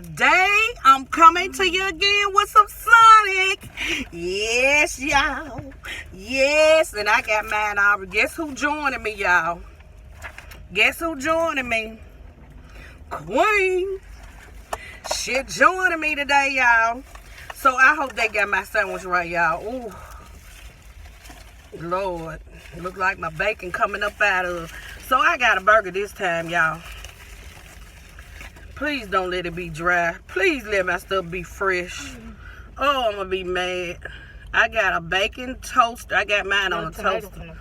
today I'm coming to you again with some Sonic. Yes, y'all. Yes, and I got mine already. Guess who joining me, y'all? Guess who joining me? Queen. She joining me today, y'all. So I hope they got my sandwich right, y'all. Ooh. Lord. Look like my bacon coming up out of. So I got a burger this time, y'all. Please don't let it be dry. Please let my stuff be fresh. Oh, I'm going to be mad. I got a bacon toast. I got mine on a toaster.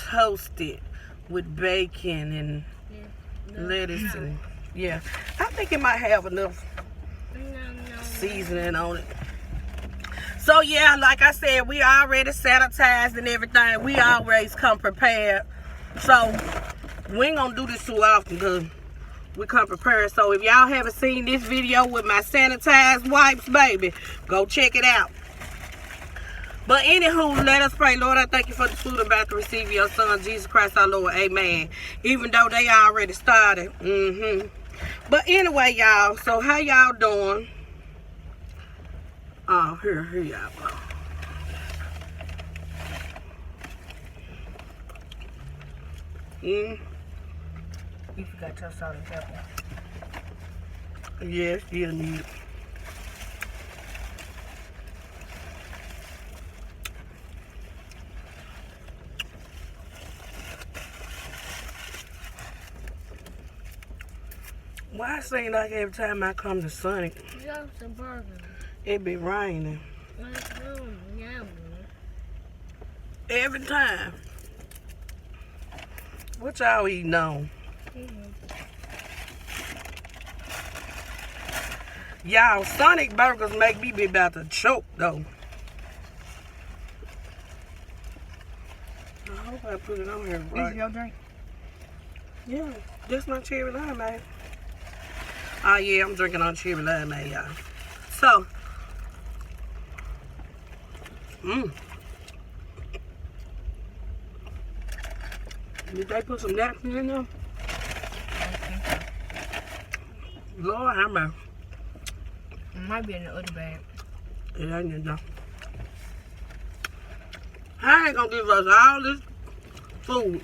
Toasted with bacon and lettuce. And yeah, I think it might have enough seasoning on it. So yeah, like I said, we already sanitized and everything. We always come prepared. So we ain't going to do this too often because we come prepared. So if y'all haven't seen this video with my sanitized wipes, baby, go check it out. But anywho, let us pray. Lord, I thank you for the food I'm about to receive your son, Jesus Christ our Lord. Amen. Even though they already started. But anyway, y'all, so how y'all doing? Oh, here y'all go. You forgot your salt and pepper. Yes, you need it. Why it seem like every time I come to Sonic, it be raining? Every time. What y'all eating on? Y'all, Sonic burgers make me be about to choke, though. I hope I put it on here right. Is your drink? Yeah, that's my cherry limeade. Oh, yeah, I'm drinking on cherry limeade, y'all. So, did they put some napkins in there? Lord, how much? It might be in the other bag. It ain't in there. I ain't gonna give us all this food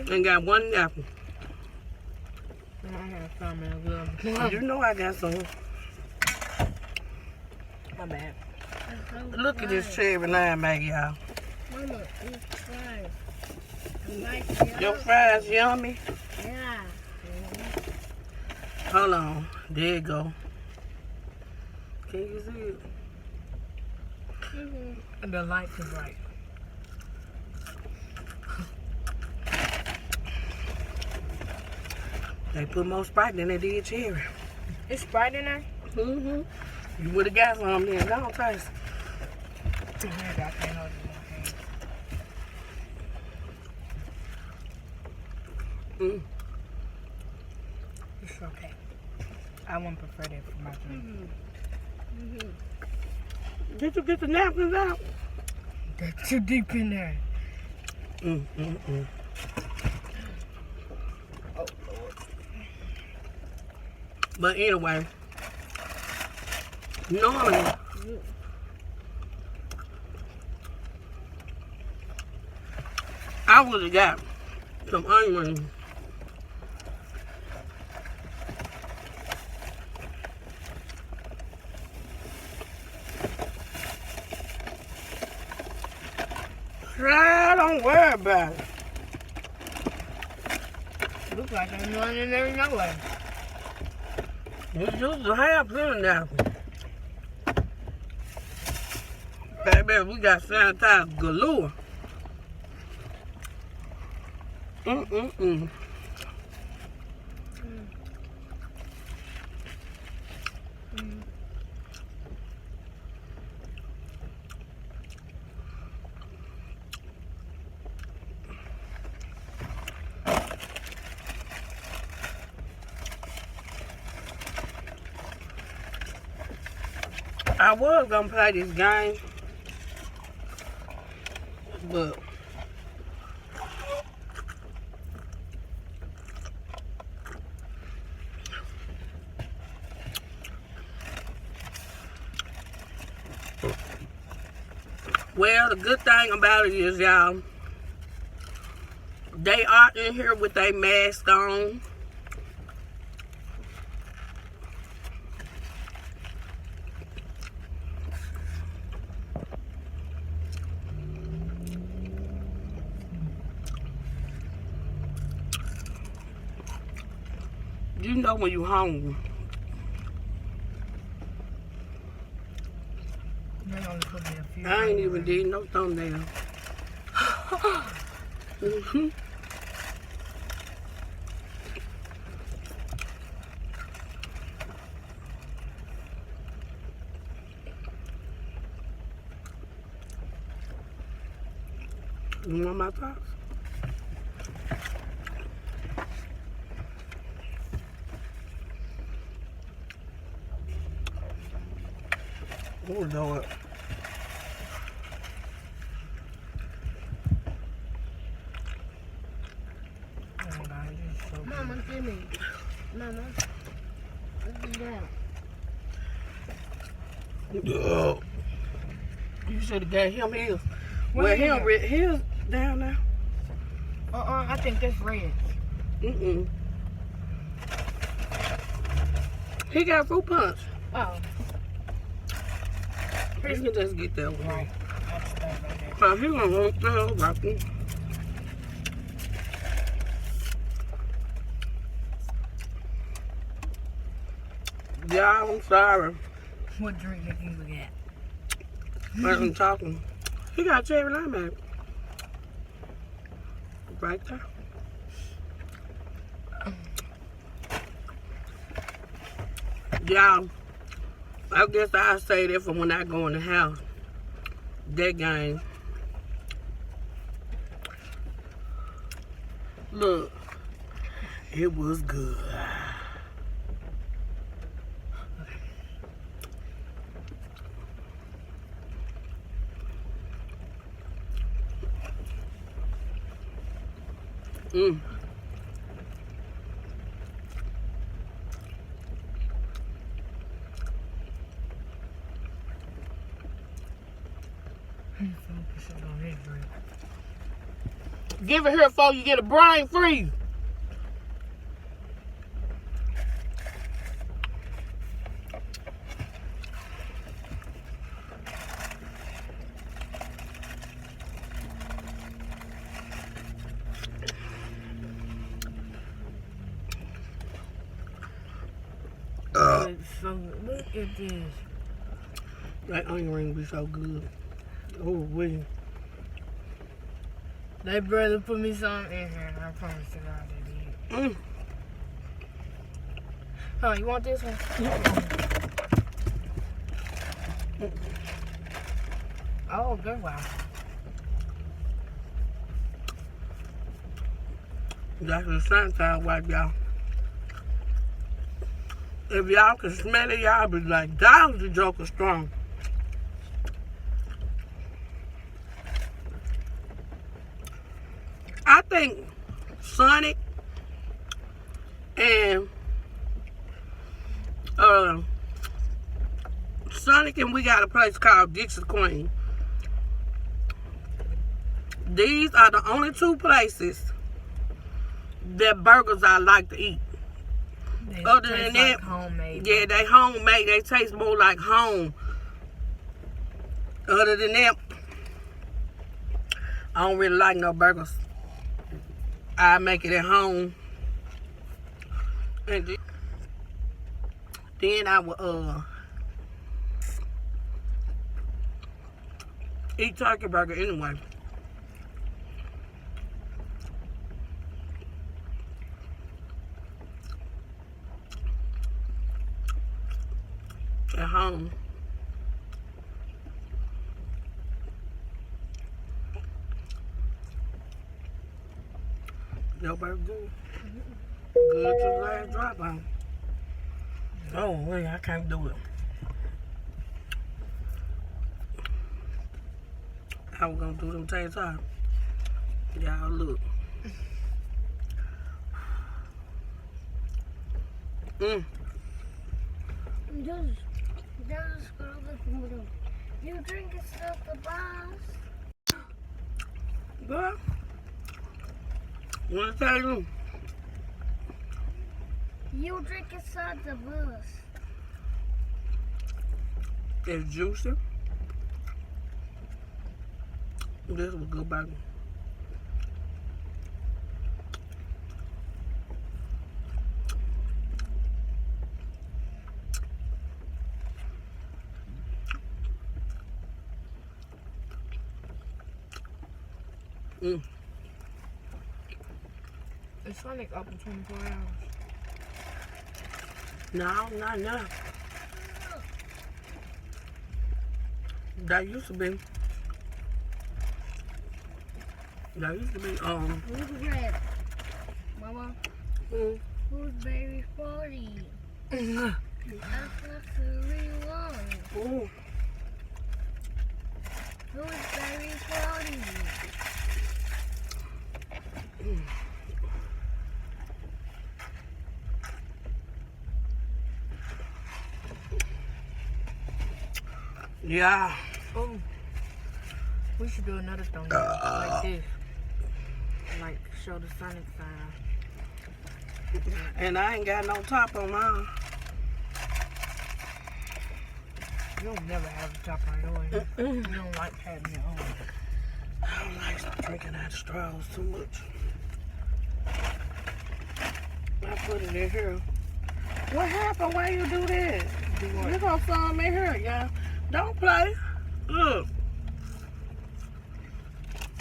and got one napkin. I have some in the You know I got some. My bad. Look at this cherry limeade, y'all. Mama, it's fried. Your fries yummy? Yeah. Hold on. There you go. Can you see it? And the light is right. They put more Sprite than they did cherry. It's Sprite in there? You would have got some then. Don't taste. I can't hold it. It's okay. I wouldn't prefer that for my drink. Did you get the napkins out? They're too deep in there. Oh, Lord. But anyway, normally, I would have got some onions. Don't worry about it. Looks like there's none in there no way. You used to have plenty now. Baby, we got sanitized galore. I was gonna play this game, but Well, the good thing about it is, y'all, they are in here with their mask on. You know when you're hungry. I ain't even did no thumbnail. You want my thoughts? Oh, Lord. Mama, give me. Mama. Oh. You should have gave him his. Where Well, his down there. I think that's red. Mm-mm. He got fruit punch. Oh. He can just get that one. Right. So he gonna want those, I think. Yeah, I'm sorry. What drink did you get? I'm talking. He got cherry lemonade. Right there. Y'all, I guess I'll say that for when I go in the house. That game. Look, it was good. Mm. Give it here before you get a brain freeze. So look at this. That onion ring be so good. Oh, wait. They brother put me some in here. I promise to God they did. Huh, you want this one? Oh, good one. That's the sunshine wipe, y'all. If y'all can smell it, y'all be like, that was the Joker strong. I think Sonic and we got a place called Dixie Queen. These are the only two places that burgers I like to eat. Other than that, like homemade. Yeah, they homemade. They taste more like home. Other than that, I don't really like no burgers. I make it at home. And then I will eat turkey burger anyway. At home. Your burger good. Good to the last drop on. Oh, wait, I can't do it. I was gonna do them taste hot. Y'all look. Just scroll the photo. You drinking stuff the boss? Girl, wanna tell you? You drinking stuff the boss? It's juicy. This was good, baby. It's Sonic open 24 hours. No, not now. That used to be. Who's red? Mama, who's baby 40? That's absolutely wrong. Ooh. Who's baby 40? Yeah. Oh, we should do another thing like this. Like show the Sonic sign. And I ain't got no top on mine. You don't never have a top on yours. You don't like having your own. I don't like drinking out of straws too much. I put it in here. What happened? Why you do that? Do what? You gonna film in here, y'all. Don't play. Look.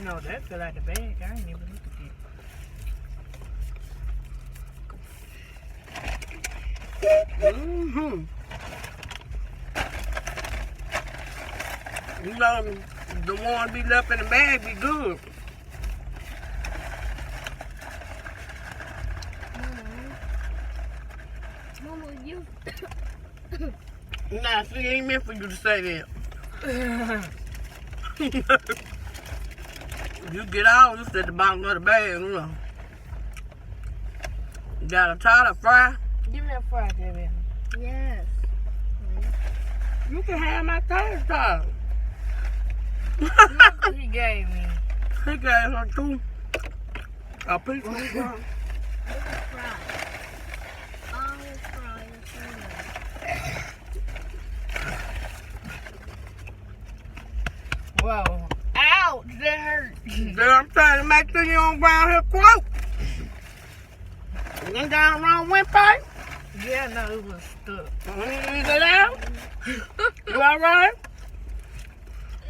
No, that fell out the bag. I ain't even look at it. You know, the one be left in the bag be good. Mama, you. Nah, see, ain't meant for you to say that. You get all this at the bottom of the bag, you know. You got a tartar fry? Give me that fry, baby. Yes. You can have my tater tot. Look what he gave me. He gave her two. A piece of fry. Look at fry. All his fry is whoa. Ouch, that hurt. Then I'm trying to make sure you don't round here quote. You ain't got a wrong windpipe? Yeah, no, it was stuck. Is it out? You alright?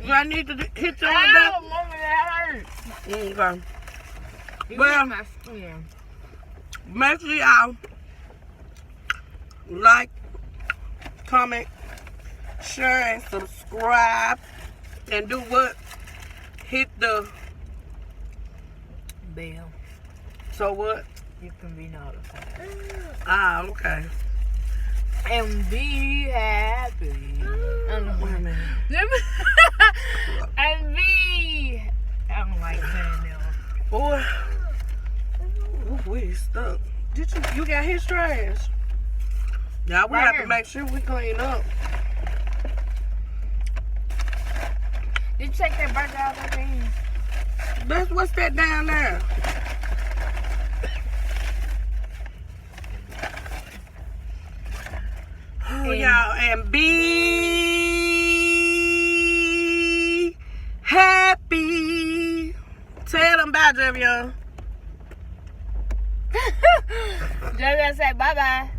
Do I need to hit you on Ow, that? Mama, that hurt. Okay. You Well, hit my skin. make sure y'all like, comment, share, and subscribe. And do what? Hit the Bell. so what? You can be notified. Ah, okay. And be happy. Wait a minute. And be. I don't like saying that. Boy, ooh, we stuck. Did you got his trash? Yeah, we Right have here. to make sure we clean up. Did you take that burger out of there? That's what's that down there? Oh, y'all, and be happy. Tell them bye, Javion. Just say bye-bye.